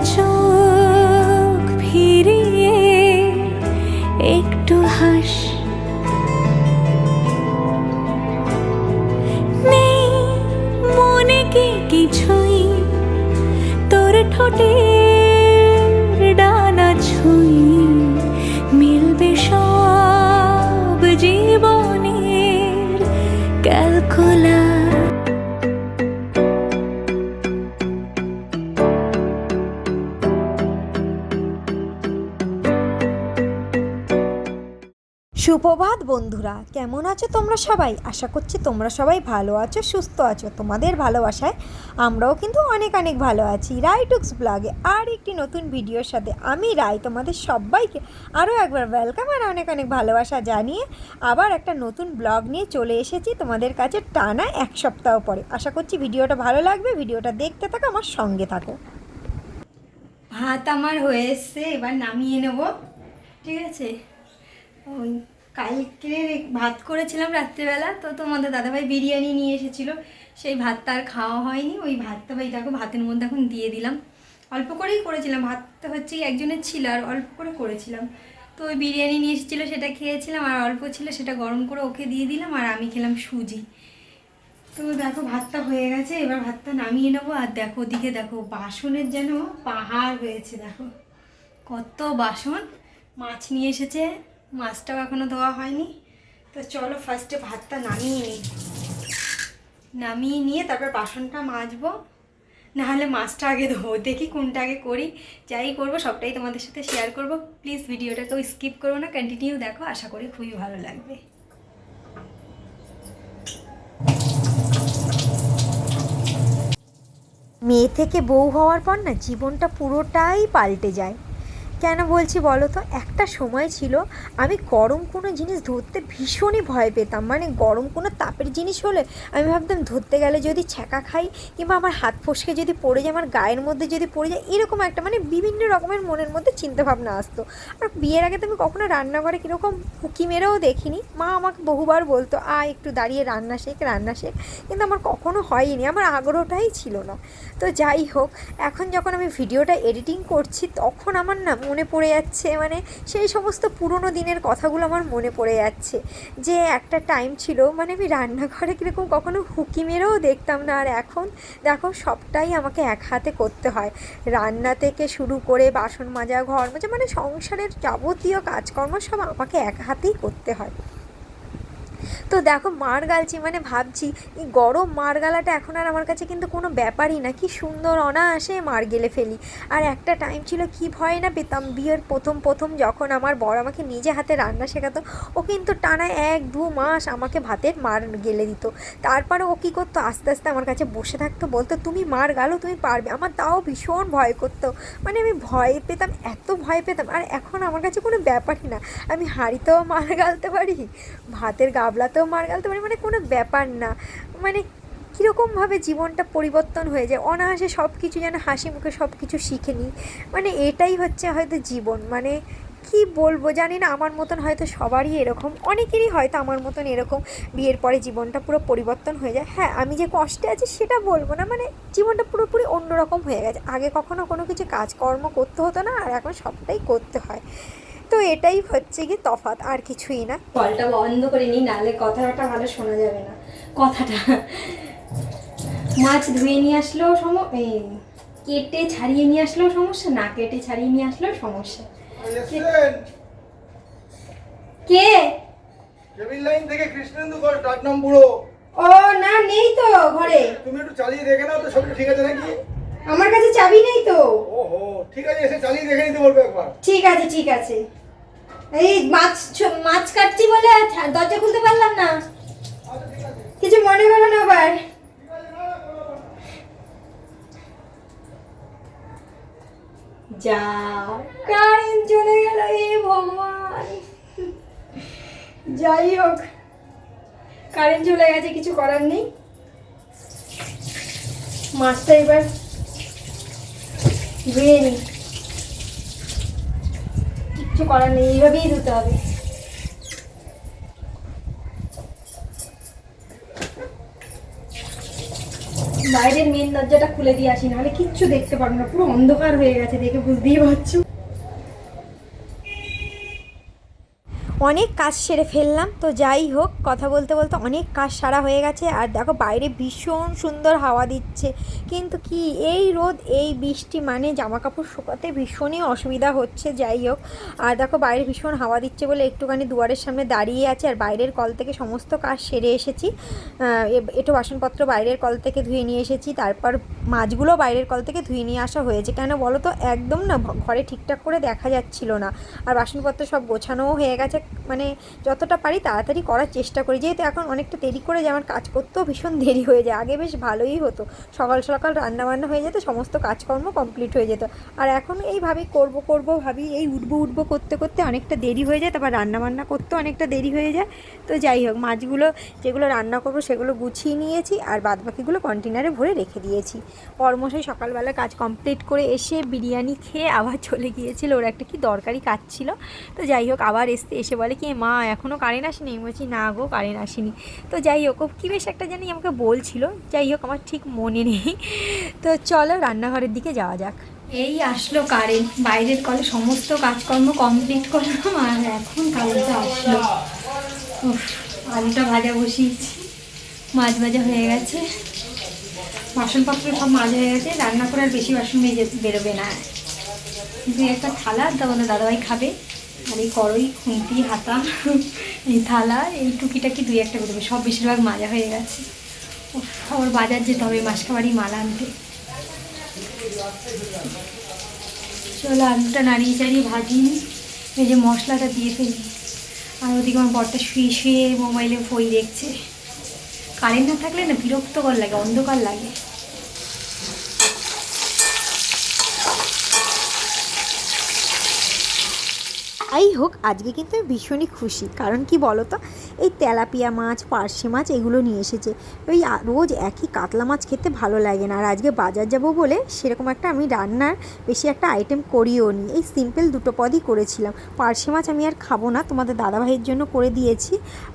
চোখ ফিরিয়ে একটু হাস, নেই মনে কি কিছুই, তোর ঠোঁটের ডানা ছুঁই, মিলবে সব জীবনের ক্যালকুলাস। সুপ্রভাত বন্ধুরা, কেমন আছো তোমরা সবাই? আশা করছি তোমরা সবাই ভালো আছো, সুস্থ আছো। তোমাদের ভালোবাসায় আমরাও কিন্তু অনেক অনেক ভালো আছি। রাই টুকস ব্লগে আর একটি নতুন ভিডিওর সাথে আমি রাই তোমাদের সবাইকে আরও একবার ওয়েলকাম আর অনেক অনেক ভালোবাসা জানিয়ে আবার একটা নতুন ব্লগ নিয়ে চলে এসেছি তোমাদের কাছে টানা এক সপ্তাহ পরে। আশা করছি ভিডিওটা ভালো লাগবে, ভিডিওটা দেখতে থাকো, আমার সঙ্গে থাকো। ভাত আমার হয়ে এসছে, এবার নামিয়ে নেব। ঠিক আছে, ওই কালকের ভাত করেছিলাম রাত্রেবেলা, তো তোমাদের দাদাভাই বিরিয়ানি নিয়ে এসেছিলো, সেই ভাতটা আর খাওয়া হয়নি। ওই ভাতটা ভাই দেখো ভাতের মধ্যে এখন দিয়ে দিলাম। অল্প করেই করেছিলাম, ভাতটা হচ্ছে একজনের ছিল আর অল্প করে করেছিলাম। তো ওই বিরিয়ানি নিয়ে এসেছিলো, সেটা খেয়েছিলাম, আর অল্প ছিল সেটা গরম করে ওকে দিয়ে দিলাম, আর আমি খেলাম সুজি। তো দেখো ভাতটা হয়ে গেছে, এবার ভাতটা নামিয়ে নেবো। আর দেখো ওদিকে দেখো বাসনের যেন পাহাড় হয়েছে, দেখো কত বাসন। মাছ নিয়ে এসেছে, মাছটাও এখনও ধোয়া হয়নি। তো চলো ফার্স্টে ভাতটা নামিয়ে নিয়ে তারপর বাসনটা মাজবো, নাহলে মাছটা আগে ধোবো। দেখি কোনটা আগে করি, যাই করবো সবটাই তোমাদের সাথে শেয়ার করব। প্লিজ ভিডিওটাকেও স্কিপ করো না, কন্টিনিউ দেখো, আশা করি খুবই ভালো লাগবে। মেয়ে থেকে বউ হওয়ার পর না জীবনটা পুরোটাই পাল্টে যায়। কেন বলছি বলো তো? একটা সময় ছিল আমি গরম কোনো জিনিস ধরতে ভীষণই ভয় পেতাম। মানে গরম কোনো তাপের জিনিস হলে আমি ভাবতাম ধরতে গেলে যদি ছ্যাঁকা খাই, কিংবা আমার হাত ফসকে যদি পড়ে যায়, আমার গায়ের মধ্যে যদি পড়ে যায়, এরকম একটা মানে বিভিন্ন রকমের মনের মধ্যে চিন্তাভাবনা আসতো। আর বিয়ের আগে তো আমি কখনো রান্নাঘরে কীরকম উঁকি মেরেও দেখিনি। মা আমাকে বহুবার বলতো একটু দাঁড়িয়ে রান্না শেখ। কিন্তু আমার কখনো হয়নি, আমার আগ্রহটাই ছিল না। তো যাই হোক, এখন যখন আমি ভিডিওটা এডিটিং করছি তখন আমার না মনে পড়ে যাচ্ছে, মানে সেই সমস্ত পুরনো দিনের কথাগুলো আমার মনে পড়ে যাচ্ছে। যে একটা টাইম ছিল, মানে আমি রান্নাঘরে কীরকম কখনো হুকি মেরেও দেখতাম না। আর এখন দেখো সবটাই আমাকে এক হাতে করতে হয়, রান্না থেকে শুরু করে বাসন মাজা, ঘর মাজা, মানে সংসারের যাবতীয় কাজকর্ম সব আমাকে এক হাতেই করতে হয়। তো দেখো মার গালছি, মানে ভাবছি এই গরম মার গালাটা এখন আর আমার কাছে কিন্তু কোনো ব্যাপারই না। কি সুন্দর অনায়াসে মার গেলে ফেলি। আর একটা টাইম ছিল কি ভয় না পেতাম, বিয়ের প্রথম যখন আমার বর আমাকে নিজে হাতে রান্না শেখাতো, ও কিন্তু টানা 1-2 মাস আমাকে ভাতের মার গেলে দিত। তারপরে ও কী করতো, আস্তে আস্তে আমার কাছে বসে থাকতো, বলতো তুমি মার গালো, তুমি পারবে। আমার তাও ভীষণ ভয় করতো, মানে আমি ভয় পেতাম, এত ভয় পেতাম। আর এখন আমার কাছে কোনো ব্যাপারই না, আমি হাঁড়িতেও মার গালতে পারি, ভাতের গাবলাতেও মার গালতে পারি, মানে কোনো ব্যাপার না। মানে কীরকমভাবে জীবনটা পরিবর্তন হয়ে যায়, অনায়াসে সব কিছু যেন হাসি মুখে সব কিছু শিখে নিই। মানে এটাই হচ্ছে হয়তো জীবন। মানে কি বলবো জানি না, আমার মতন হয়তো সবারই এরকম, অনেকেরই হয়তো আমার মতন এরকম বিয়ের পরে জীবনটা পুরো পরিবর্তন হয়ে যায়। হ্যাঁ, আমি যে কষ্টে আছি সেটা বলবো না, মানে জীবনটা পুরোপুরি অন্যরকম হয়ে গেছে। আগে কখনো কোনো কিছু কাজকর্ম করতে হতো না, আর এখন সবটাই করতে হয়। তো এটাই হচ্ছে কি তফাৎ, আর কিছুই না। কলটা বন্ধ করে নিই, নাহলে কথাটা ভালো শোনা যাবে না। কথাটা মাছ ধুয়ে নিয়ে আসলেও কেটে ছাড়িয়ে নিয়ে আসলেও সমস্যা, না কেটে ছাড়িয়ে নিয়ে আসলেও সমস্যা। কে? কেবিল লাইন থেকে কৃষ্ণেন্দু ঘর ডাকনাম বুড়ো। ও না, নেই তো ঘরে। তুমি একটু চালিয়ে দেখে নাও তো সবটা ঠিক আছে নাকি। আমার কাছে চাবি নেই তো। ওহো, ঠিক আছে, এসে চালিয়ে দেখে নিতে বলবে একবার। ঠিক আছে। এই মাছ কাটছি বলে দরজা খুলতে পারলাম না, কিছু মনে করো না আবার। যা কারেন্ট চলে গেল, এ ভগবান। যাই হোক, কারেন্ট চলে গেছে, কিছু করার নেই। মাছটা এবার ধুয়ে নিই, কিচ্ছু করার নেই, এইভাবেই ধুতে হবে। বাইরের মেন দরজাটা খুলে দিয়ে আসি, নাহলে কিচ্ছু দেখতে পারবো না, পুরো অন্ধকার হয়ে গেছে, দেখে বুঝতেই পারছো। অনেক কাজ সেরে ফেললাম, তো যাই হোক কথা বলতে বলতে অনেক কাজ সারা হয়ে গেছে। আর দেখো বাইরে ভীষণ সুন্দর হাওয়া দিচ্ছে, কিন্তু কি এই রোদ এই বৃষ্টি, মানে জামা কাপড় শুকাতে ভীষণই অসুবিধা হচ্ছে। যাই হোক, আর দেখো বাইরে ভীষণ হাওয়া দিচ্ছে বলে একটুখানি দুয়ারের সামনে দাঁড়িয়ে আছে, আর বাইরের কল থেকে সমস্ত কাজ সেরে এসেছি। একটু বাসনপত্র বাইরের কল থেকে ধুয়ে নিয়ে এসেছি, তারপর মাছগুলো বাইরের কল থেকে ধুয়ে নিয়ে আসা হয়েছে। কেন বলো তো, একদম না ঘরে ঠিকঠাক করে দেখা যাচ্ছিল না। আর বাসনপত্র সব গোছানোও হয়ে গেছে, মানে যতটা পারি তাড়াতাড়ি করার চেষ্টা করি, যেহেতু এখন অনেকটা দেরি করে যায়, আমার কাজ করতেও ভীষণ দেরি হয়ে যায়। আগে বেশ ভালোই হতো, সকাল সকাল রান্নাবান্না হয়ে যেত, সমস্ত কাজকর্ম কমপ্লিট হয়ে যেত। আর এখন এইভাবেই করব ভাবি, এই উঠবো করতে করতে অনেকটা দেরি হয়ে যায়, তারপর রান্নাবান্না করতেও অনেকটা দেরি হয়ে যায়। তো যাই হোক, মাছগুলো যেগুলো রান্না করবো সেগুলো গুছিয়ে নিয়েছি, আর বাদবাকিগুলো কন্টেনারে ভরে রেখে দিয়েছি। পরমশাই সকালবেলা কাজ কমপ্লিট করে এসে বিরিয়ানি খেয়ে আবার চলে গিয়েছিল, ওর একটা কি দরকারি কাজ ছিল। তো যাই হোক, আবার এসে বলে কি, মা এখনও কারেন্ট আসেনি? আমি বলছি না গো, কারেন্ট আসেনি। তো যাই হোক, কী বেশ একটা জানি আমাকে বলছিল, যাই হোক আমার ঠিক মনে নেই। তো চলো রান্নাঘরের দিকে যাওয়া যাক। এই আসলো কারেন্ট, বাইরের কলে সমস্ত কাজকর্ম কমপ্লিট করলাম, আর এখন কারেন্টটা আসলো। আলুটা ভাজা বসিয়েছি, মাছ ভাজা হয়ে গেছে, বাসনপত্র সব মাজা হয়ে গেছে। রান্না করে আর বেশি বাসন বেরোবে না, কিন্তু একটা থালা দাদাভাই খাবে। আর এই কড়াই, খুন্তি, হাতা, এই থালা, এই টুকিটাকি দুই একটা বেরোবে, সব বেশিরভাগ মাজা হয়ে গেছে। আবার বাজার যেতে হবে মাসকাবাড়ি মাল আনতে। চলো আলুটা নাড়িয়ে চাড়িয়ে ভাজিনি, এই যে মশলাটা দিয়ে ফেলি। আর ওদিকে আমার বরটা শুয়ে মোবাইলে বই দেখছে। কারেন্ট না থাকলে না বিরক্তকর লাগে, অন্ধকার লাগে। যাই হোক, আজকে কিন্তু আমি ভীষণই খুশি, কারণ কি বলো তো, এই তেলাপিয়া মাছ, পার্শে মাছ এগুলো নিয়ে এসেছে। ওই রোজ একই কাতলা মাছ খেতে ভালো লাগে না, আর আজকে বাজার যাব বলে সেরকম একটা আমি রান্নার বেশি একটা আইটেম করিও নি, এই সিম্পল দুটো পদই করেছিলাম। পার্শে মাছ আমি আর খাবো না, তোমাদের দাদাভাইয়ের জন্য করে দিয়েছি,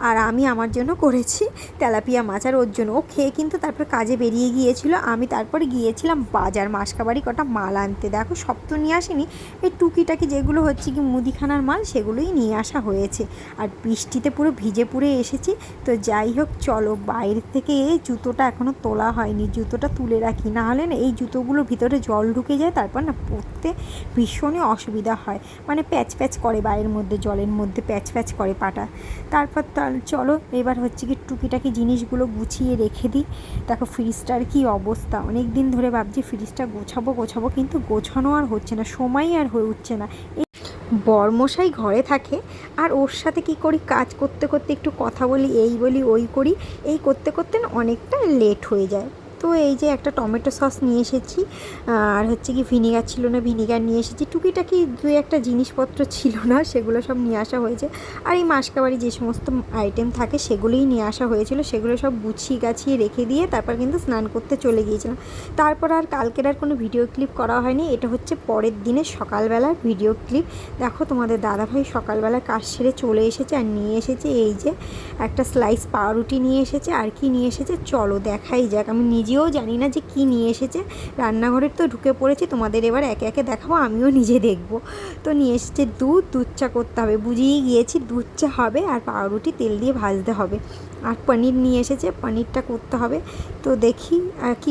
আর আমি আমার জন্য করেছি তেলাপিয়া মাছ। আর ওর জন্য ও খেয়ে কিন্তু তারপর কাজে বেরিয়ে গিয়েছিল, আমি তারপরে গিয়েছিলাম বাজার মাসকাবাড়ি কটা মাল আনতে। দেখো সব তো নিয়ে আসিনি, এই টুকিটাকি যেগুলো হচ্ছে কি মুদিখানার মাল সেগুলোই নিয়ে আসা হয়েছে। আর বৃষ্টিতে পুরো ভিজে পুড়ে এসেছি। তো যাই হোক, চলো বাইরে থেকে এই জুতোটা এখনও তোলা হয়নি, জুতোটা তুলে রাখি, না হলে না এই জুতোগুলোর ভিতরে জল ঢুকে যায়, তারপর না পরতে ভীষণই অসুবিধা হয়, মানে প্যাচ প্যাচ করে, বাইরের মধ্যে জলের মধ্যে প্যাচ প্যাচ করে পাটা। তারপর চলো এবার হচ্ছে কি টুকিটাকি জিনিসগুলো গুছিয়ে রেখে দিই। দেখো ফ্রিজটার কি অবস্থা, অনেক দিন ধরে ভাবছি ফ্রিজটা গোছাবো, কিন্তু গোছানো আর হচ্ছে না, সময় আর হয়ে উঠছে না। বরমশাই ঘরে থাকে, আর ওর সাথে কি করি, কাজ করতে করতে একটু কথা বলি, এই বলি ওই করি, এই করতে করতে না অনেকটা লেট হয়ে যায়। তো এই যে একটা টমেটো সস নিয়ে এসেছি, আর হচ্ছে কি ভিনিগার ছিল না, ভিনিগার নিয়ে এসেছি, টুকিটাকি দুই একটা জিনিসপত্র ছিল না, সেগুলো সব নিয়ে আসা হয়েছে। আর এই মাসকাবাড়ি যে সমস্ত আইটেম থাকে সেগুলোই নিয়ে আসা হয়েছিল, সেগুলো সব গুছিয়ে গাছিয়ে রেখে দিয়ে তারপর কিন্তু স্নান করতে চলে গিয়েছিলাম। তারপর আর কালকের আর কোনো ভিডিও ক্লিপ করা হয়নি, এটা হচ্ছে পরের দিনের সকালবেলার ভিডিও ক্লিপ। দেখো তোমাদের দাদাভাই সকালবেলা কাজ সেরে চলে এসেছে, আর নিয়ে এসেছে এই যে একটা স্লাইস পাউরুটি নিয়ে এসেছে। আর কি নিয়ে এসেছে চলো দেখাই যাক, আমি নিজেও জানি না যে কি নিয়ে এসেছে। রান্নাঘরের তো ঢুকে পড়েছি, তোমাদের এবার একে একে দেখাবো, আমিও নিজে দেখবো। তো নিয়ে এসেছে দুধ চা করতে হবে, বুঝিয়ে গিয়েছি দুধ চা হবে, আর পাউরুটি তেল দিয়ে ভাজতে হবে। আর পনির নিয়ে এসেছে, পনিরটা করতে হবে। তো দেখি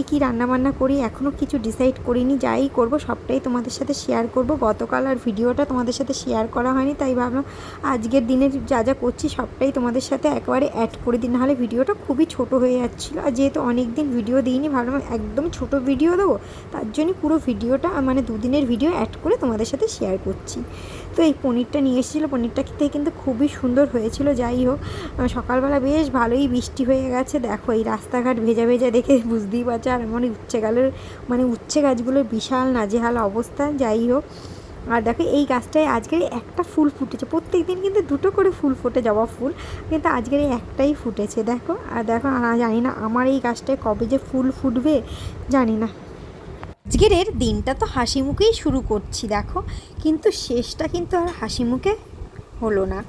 কি রান্নাবান্না করি, এখনও কিছু ডিসাইড করিনি, যাই করব সবটাই তোমাদের সাথে শেয়ার করব। গতকাল আর ভিডিওটা তোমাদের সাথে শেয়ার করা হয়নি, তাই ভাবলাম আজকের দিনের যা করছি সবটাই তোমাদের সাথে একবারে অ্যাড করে দিই, নাহলে ভিডিওটা খুবই ছোট হয়ে যাচ্ছিলো। আর যেহেতু অনেক দিন ভিডিও দিইনি, ভাবলাম একদম ছোট ভিডিও দেবো, তার জন্যই পুরো ভিডিওটা মানে দুদিনের ভিডিও অ্যাড করে তোমাদের সাথে শেয়ার করছি। তো এই পনিরটা নিয়ে এসেছিলো, পনিরটা খেতে কিন্তু খুবই সুন্দর হয়েছিল। যাই হোক, সকালবেলা বেশ ভালোই বৃষ্টি হয়ে গেছে, দেখো এই রাস্তাঘাট ভেজা ভেজা দেখে বুঝতেই পারছো। আর উচ্ছে গাছগুলোর বিশাল নাজেহাল অবস্থা। যাই হোক, আর দেখো এই গাছটায় আজকের একটা ফুল ফুটেছে, প্রত্যেক দিন কিন্তু দুটো করে ফুল ফোটে, জবা ফুল, কিন্তু আজকের একটাই ফুটেছে দেখো। আর দেখো জানি না আমার এই গাছটায় কবে যে ফুল ফুটবে জানি না। আজকের দিনটা তো হাসি মুখেই শুরু করছি দেখো, কিন্তু শেষটা কিন্তু আর হাসি মুখে হলো না।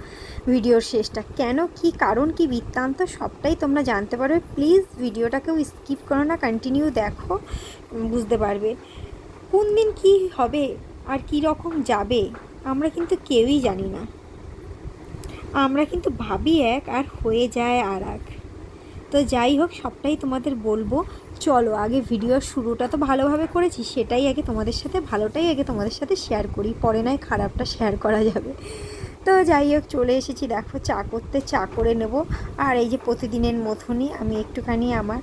ভিডিওর শেষটা। কেন, কি কারণ, কি বৃত্তান্ত সবটাই তোমরা জানতে পারবে। প্লিজ ভিডিওটাকেও স্কিপ করো না, কন্টিনিউ দেখো, বুঝতে পারবে কোন দিন কী হবে আর কী রকম যাবে আমরা কিন্তু কেউই জানি না। আমরা কিন্তু ভাবি এক আর হয়ে যায় আর এক। তো যাই হোক, সবটাই তোমাদের বলবো। চলো আগে ভিডিওর শুরুটা তো ভালোভাবে করেছি, সেটাই আগে তোমাদের সাথে, ভালোটাই আগে তোমাদের সাথে শেয়ার করি, পরে নয় খারাপটা শেয়ার করা যাবে। তো যাই হোক, চলে এসেছি দেখো চা করতে, চা করে নেব। আর এই যে প্রতিদিনের মতনই আমি একটুখানি আমার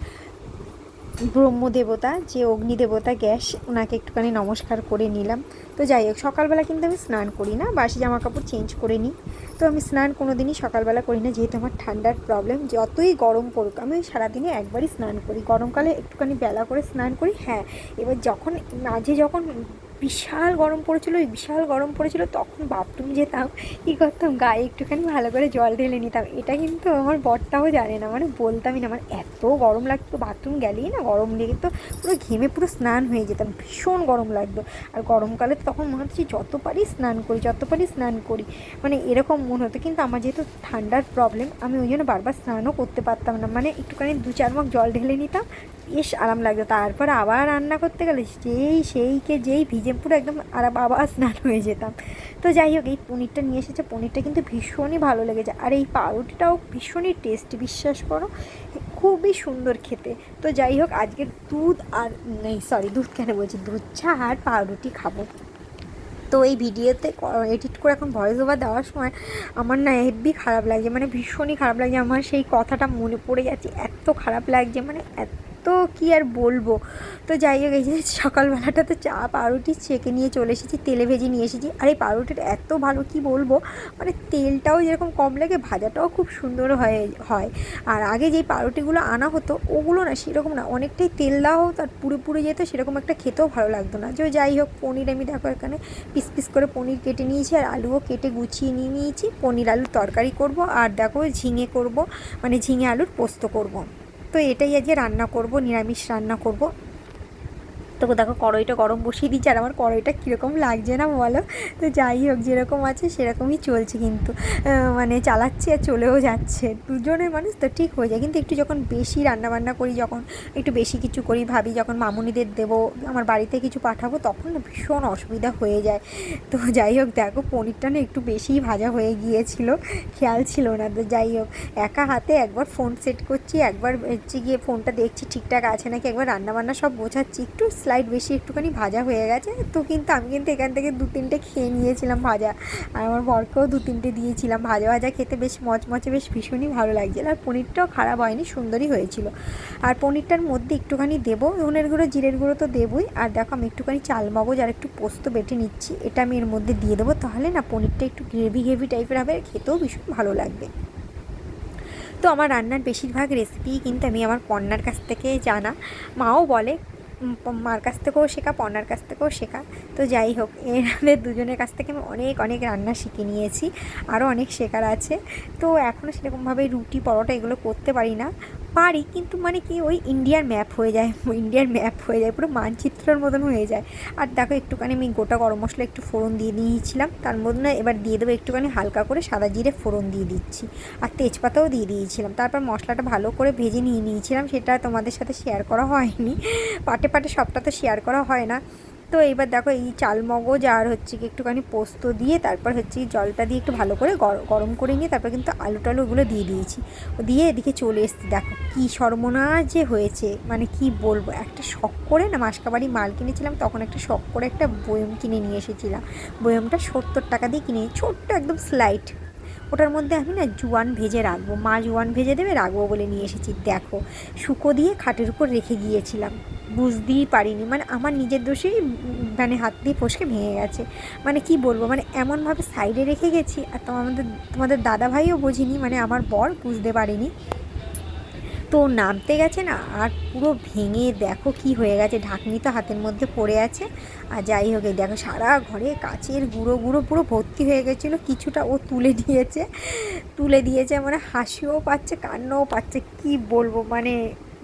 ব্রহ্মদেবতা, যে অগ্নিদেবতা গ্যাস, ওনাকে একটুখানি নমস্কার করে নিলাম। তো যাই হোক, সকালবেলা কিন্তু আমি স্নান করি না, বাসি জামা কাপড় চেঞ্জ করে নিই। তো আমি স্নান কোনো দিনই সকালবেলা করি না, যেহেতু আমার ঠান্ডার প্রবলেম। যতই গরম পড়ুক আমি সারাদিনে একবারই স্নান করি, গরমকালে একটুখানি বেলা করে স্নান করি। হ্যাঁ, এবার যখন যখন বিশাল গরম পড়েছিল, বিশাল গরম পড়েছিল, তখন বাথরুম যেতাম, কী করতাম, গায়ে একটুখানি ভালো করে জল ঢেলে নিতাম। এটা কিন্তু আমার বরটাও জানে না, মানে বলতামই না, মানে এত গরম লাগতো, বাথরুম গেলেই না গরম লেগে তো পুরো ঘেমে পুরো স্নান হয়ে যেতাম, ভীষণ গরম লাগতো। আর গরমকালে তো তখন মনে হচ্ছে যত পারি স্নান করি, যত পারি স্নান করি, মানে এরকম মনে হতো। কিন্তু আমার যেহেতু ঠান্ডার প্রবলেম, আমি ওই জন্য বারবার স্নানও করতে পারতাম না, মানে একটুখানি 2-4 মগ জল ঢেলে নিতাম, বেশ আরাম লাগতো। তারপর আবার রান্না করতে গেলে যেই ভিজে পুরো একদম আবার স্নান হয়ে যেতাম। তো যাই হোক, এই পনিরটা নিয়ে এসেছে, পনিরটা কিন্তু ভীষণই ভালো লেগেছে। আর এই পাউরুটিটাও ভীষণই টেস্টি, বিশ্বাস করো, খুবই সুন্দর খেতে। তো যাই হোক, আজকে দুধ কেন বলছি, দুধ চা আর পাউরুটি খাবো। তো এই ভিডিওতে এডিট করে এখন ভয়েস ওভার দেওয়ার সময় আমার না হেব্বি খারাপ লাগছে, মানে ভীষণই খারাপ লাগছে। আমার সেই কথাটা মনে পড়ে যাচ্ছে, এত খারাপ লাগছে, মানে তো কি আর বলবো। তো যাই হোক, এই যে সকালবেলাটাতে চা পাউরুটি ছেঁকে নিয়ে চলে এসেছি, তেলে ভেজে নিয়ে এসেছি। আর এই পাউরুটিটা এত ভালো, কি বলবো, মানে তেলটাও যেরকম কম লাগে, ভাজাটাও খুব সুন্দর হয়। আর আগে যেই পাউরুটিগুলো আনা হতো, ওগুলো না সেরকম না, অনেকটাই তেল দেওয়া হতো আর পুড়ে পুড়ে যেত, সেরকম একটা খেতেও ভালো লাগতো না। যাই হোক, পনির আমি দেখো এখানে পিস পিস করে পনির কেটে নিয়েছি, আর আলুও কেটে গুছিয়ে নিয়েছি। পনির আলুর তরকারি করব, আর দেখো ঝিঙে করব, মানে ঝিঙে আলুর পোস্ত করব। তো এটাই আজকে রান্না করব, নিরামিষ রান্না করব। তো দেখো কড়াইটা গরম বসিয়ে দিচ্ছি, আর আমার কড়াইটা কীরকম লাগছে না বলো। তো যাই হোক, যেরকম আছে সেরকমই চলছে, কিন্তু মানে চালাচ্ছি আর চলেও যাচ্ছে। দুজনের মানুষ তো ঠিক হয়ে যায়, কিন্তু একটু যখন বেশি রান্নাবান্না করি, যখন একটু বেশি কিছু করি, ভাবি যখন মামুনিদের দেবো, আমার বাড়িতে কিছু পাঠাবো, তখন না ভীষণ অসুবিধা হয়ে যায়। তো যাই হোক, দেখো পনিরটা না একটু বেশিই ভাজা হয়ে গিয়েছিল, খেয়াল ছিল না। তো যাই হোক, একা হাতে একবার ফোন সেট করছি, একবার হচ্ছে গিয়ে ফোনটা দেখছি ঠিকঠাক আছে নাকি, একবার রান্নাবান্না সব বোঝাচ্ছি, একটু স্লাইড বেশি একটুখানি ভাজা হয়ে গেছে। তো কিন্তু আমি কিন্তু এখান থেকে 2-3টে খেয়ে নিয়েছিলাম ভাজা, আর আমার বরকেও 2-3টে দিয়েছিলাম। ভাজা ভাজা খেতে বেশ মচমচে, বেশ ভীষণই ভালো লাগছিল। আর পনিরটাও খারাপ হয়নি, সুন্দরই হয়েছিল। আর পনিরটার মধ্যে একটুখানি দেবো ধনের গুঁড়ো, জিরের গুঁড়ো তো দেবই। আর দেখো, আমি একটুখানি চাল মগজ আর একটু পোস্ত বেটে নিচ্ছি, এটা আমি এর মধ্যে দিয়ে দেবো, তাহলে না পনিরটা একটু গ্রেভি টাইপের হবে, খেতেও ভীষণ ভালো লাগবে। তো আমার রান্নার বেশিরভাগ রেসিপি কিন্তু আমি আমার পন্নার কাছ থেকে জানা, মাও বলে মার কাছ থেকেও শেখা, পন্নার কাছ থেকেও শেখা। তো যাই হোক, এনাদের দুজনের কাছ থেকে আমি অনেক রান্না শিখে নিয়েছি, আরও অনেক শেখার আছে। তো এখনও সেরকমভাবে রুটি পরোটা এগুলো করতে পারি না, পারি, কিন্তু মানে কি ওই ইন্ডিয়ার ম্যাপ হয়ে যায়, পুরো মানচিত্রের মতন হয়ে যায়। আর দেখো, একটুখানি আমি গোটা গরম মশলা একটু ফোড়ন দিয়ে দিয়েছিলাম, তার মধ্যে না এবার দিয়ে দেবো একটুখানি হালকা করে সাদা জিরে ফোড়ন দিয়ে দিচ্ছি, আর তেজপাতাও দিয়ে দিয়েছিলাম। তারপর মশলাটা ভালো করে ভেজে নিয়েছিলাম, সেটা তোমাদের সাথে শেয়ার করা হয়নি, পাটে সবটা তো শেয়ার করা হয় না। তো এইবার দেখো, এই চাল মগজ আর হচ্ছে কি একটুখানি পোস্ত দিয়ে, তারপর হচ্ছে জলটা দিয়ে একটু ভালো করে গরম করে নিয়ে, তারপর কিন্তু আলু ওগুলো দিয়ে দিয়েছি, দিয়ে এদিকে চলে এসেছি। দেখো কী সর্বনাশ যে হয়েছে, মানে কি বলবো, একটা শখ করে না মাসকাবাড়ি মাল কিনেছিলাম, তখন একটা শখ করে একটা বয়ম কিনে নিয়ে এসেছিলাম। বয়মটা 70 টাকা দিয়ে কিনে, ছোট্ট একদম স্লাইড, ওটার মধ্যে আমি না জোয়ান ভেজে রাখবো, মা জোয়ান ভেজে দেবে, রাখবো বলে নিয়ে এসেছি। দেখো, শুকো দিয়ে খাটের উপর রেখে গিয়েছিলাম, বুঝতেই পারিনি, মানে আমার নিজের দোষেই, মানে হাত দিয়ে ফসকে ভেঙে গেছে। মানে কি বলবো, মানে এমনভাবে সাইডে রেখে গেছি, আর তোমাদের দাদা ভাইও বোঝেনি, মানে আমার বর বুঝতে পারিনি। তো নামতে গেছে না, আর পুরো ভেঙে দেখো কি হয়ে গেছে, ঢাকনি তো হাতের মধ্যে পড়ে আছে। আর যাই হোক, দেখো সারা ঘরে কাচের গুঁড়ো পুরো ভর্তি হয়ে গেছিলো, কিছুটা ও তুলে দিয়েছে, মানে হাসিও পাচ্ছে, কান্নাও পাচ্ছে, কি বলবো, মানে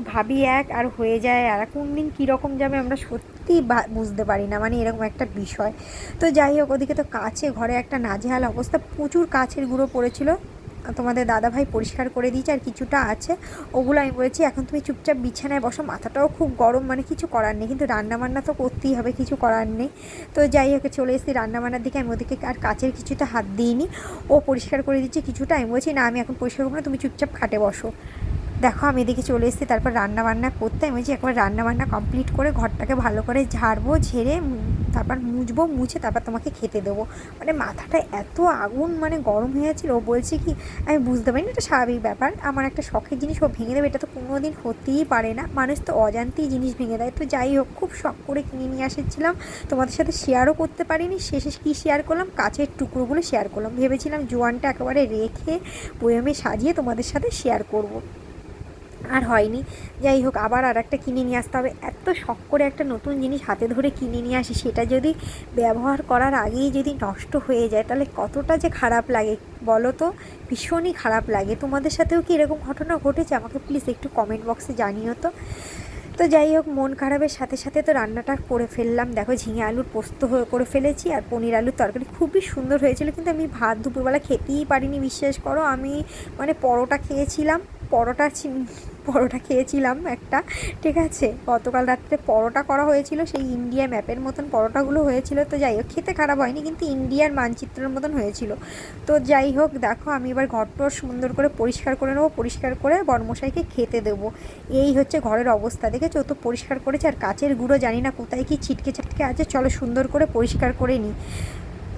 ভাবি এক আর হয়ে যায় আর কোন দিন কীরকম যাবে আমরা সত্যি বুঝতে পারি না, মানে এরকম একটা বিষয়। তো যাই হোক, ওদিকে তো কাছে ঘরে একটা নাজেহাল অবস্থা, প্রচুর কাছের গুঁড়ো পড়েছিল, তোমাদের দাদাভাই পরিষ্কার করে দিয়েছে আর কিছুটা আছে, ওগুলো আমি বলেছি এখন তুমি চুপচাপ বিছানায় বসো, মাথাটাও খুব গরম, মানে কিছু করার নেই, কিন্তু রান্নাবান্না তো করতেই হবে, কিছু করার নেই। তো যাই হোক চলে এসেছি রান্নাবান্নার দিকে, আমি ওদিকে আর কাচের কিছুটা হাত দিইনি, ও পরিষ্কার করে দিচ্ছে কিছুটা, আমি বলছি না আমি এখন পরিষ্কার করবো না, তুমি চুপচাপ খাটে বসো। দেখো আমি এদিকে চলে এসেছি, তারপর রান্নাবান্না করতে, আমি বলছি একবার রান্নাবান্না কমপ্লিট করে ঘরটাকে ভালো করে ঝাড়বো, ঝেড়ে তারপর মুছবো, মুছে তারপর তোমাকে খেতে দেবো। মানে মাথাটা এত আগুন মানে গরম হয়ে যাচ্ছিলো, ও বলছে কি আমি বুঝতে পারি না, এটা স্বাভাবিক ব্যাপার, আমার একটা শখের জিনিস ও ভেঙে দেবে, এটা তো কোনো দিন হতেই পারে না, মানুষ তো অজান্তেই জিনিস ভেঙে দেয়। তো যাই হোক খুব শখ করে কিনে নিয়ে এসেছিলাম, তোমাদের সাথে শেয়ারও করতে পারিনি, শেষে কী শেয়ার করলাম, কাচের টুকরোগুলো শেয়ার করলাম, ভেবেছিলাম জোয়ানটা একেবারে রেখে বয়ামে সাজিয়ে তোমাদের সাথে শেয়ার করব, আর হয়নি। যাই হোক আবার আর একটা কিনে নিয়ে আসতে হবে, এত শখ করে একটা নতুন জিনিস হাতে ধরে কিনে নিয়ে আসি, সেটা যদি ব্যবহার করার আগেই যদি নষ্ট হয়ে যায় তাহলে কতটা যে খারাপ লাগে বলো তো, ভীষণই খারাপ লাগে। তোমাদের সাথেও কি এরকম ঘটনা ঘটেছে আমাকে প্লিজ একটু কমেন্ট বক্সে জানিও তো। তো যাই হোক মন খারাপের সাথে সাথে তো রান্নাটা করে ফেললাম, দেখো ঝিঙে আলুর পোস্ত করে ফেলেছি আর পনির আলুর তরকারি খুবই সুন্দর হয়েছিল, কিন্তু আমি ভাত দুপুরবেলা খেতেই পারিনি, বিশ্বাস করো। আমি মানে পরোটা খেয়েছিলাম একটা, ঠিক আছে, গতকাল রাত্রে পরোটা করা হয়েছিল, সেই ইন্ডিয়া ম্যাপের মতন পরোটাগুলো হয়েছিল। তো যাই হোক খেতে খারাপ হয়নি, কিন্তু ইন্ডিয়ার মানচিত্রের মতন হয়েছিল। তো যাই হোক দেখো আমি এবার ঘরটর সুন্দর করে পরিষ্কার করে নেবো, পরিষ্কার করে বড়মশাইকে খেতে দেবো। এই হচ্ছে ঘরের অবস্থা, দেখেছো তো পরিষ্কার করেছে, আর কাচের গুঁড়ো জানি না কোথায় কি ছিটকে ছিটকে আছে, চলো সুন্দর করে পরিষ্কার করে নিই।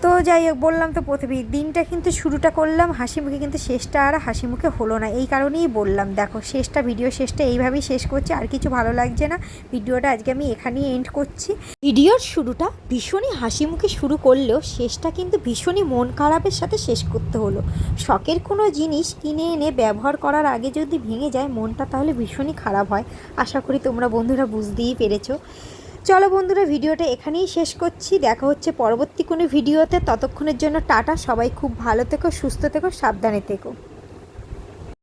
তো যাই হোক বললাম তো প্রথমে দিনটা কিন্তু শুরুটা করলাম হাসি মুখে, কিন্তু শেষটা আর হাসি মুখে হলো না, এই কারণেই বললাম। দেখো ভিডিও শেষটা এইভাবেই শেষ করছি, আর কিছু ভালো লাগছে না, ভিডিওটা আজকে আমি এখানেই এন্ড করছি। ভিডিওর শুরুটা ভীষণই হাসি মুখে শুরু করলেও শেষটা কিন্তু ভীষণই মন খারাপের সাথে শেষ করতে হলো। শখের কোনো জিনিস কিনে এনে ব্যবহার করার আগে যদি ভেঙে যায় মনটা, তাহলে ভীষণই খারাপ হয়। আশা করি তোমরা বন্ধুরা বুঝতেই পেরেছো। চলো বন্ধুরা ভিডিওটা এখানেই শেষ করছি, দেখা হচ্ছে পরবর্তী কোনো ভিডিওতে, ততক্ষণের জন্য টাটা, সবাই খুব ভালো থেকো, সুস্থ থেকো, সাবধানে থেকো।